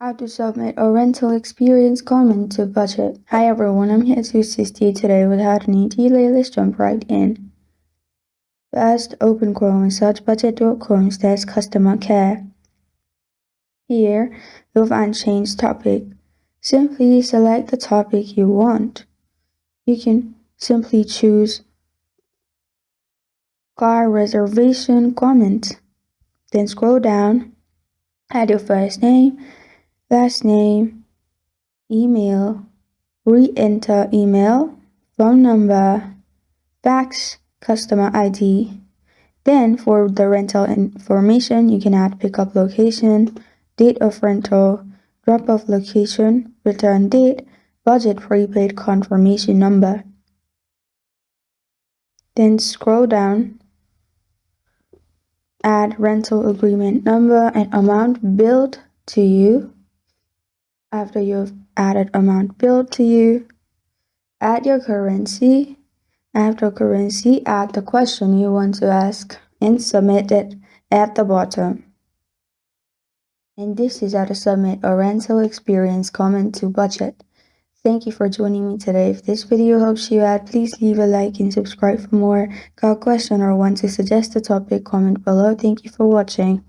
How to submit a rental experience comment to budget. Hi everyone, I'm here to assist you today without any delay. Let's jump right in. First, open Chrome and search budget.com/customer care. Here, you'll find change topic. Simply select the topic you want. You can simply choose car reservation comment. Then scroll down, add your first name, last name, email, re-enter email, phone number, fax, customer ID. Then for the rental information, you can add pickup location, date of rental, drop-off location, return date, budget prepaid confirmation number. Then scroll down, add rental agreement number and amount billed to you. After you've added amount billed to you, add your currency. After currency, add the question you want to ask and submit it at the bottom. And this is how to submit a rental experience comment to budget. Thank you for joining me today. If this video helps you out, please leave a like and subscribe for more. Got a question or want to suggest a topic, comment below. Thank you for watching.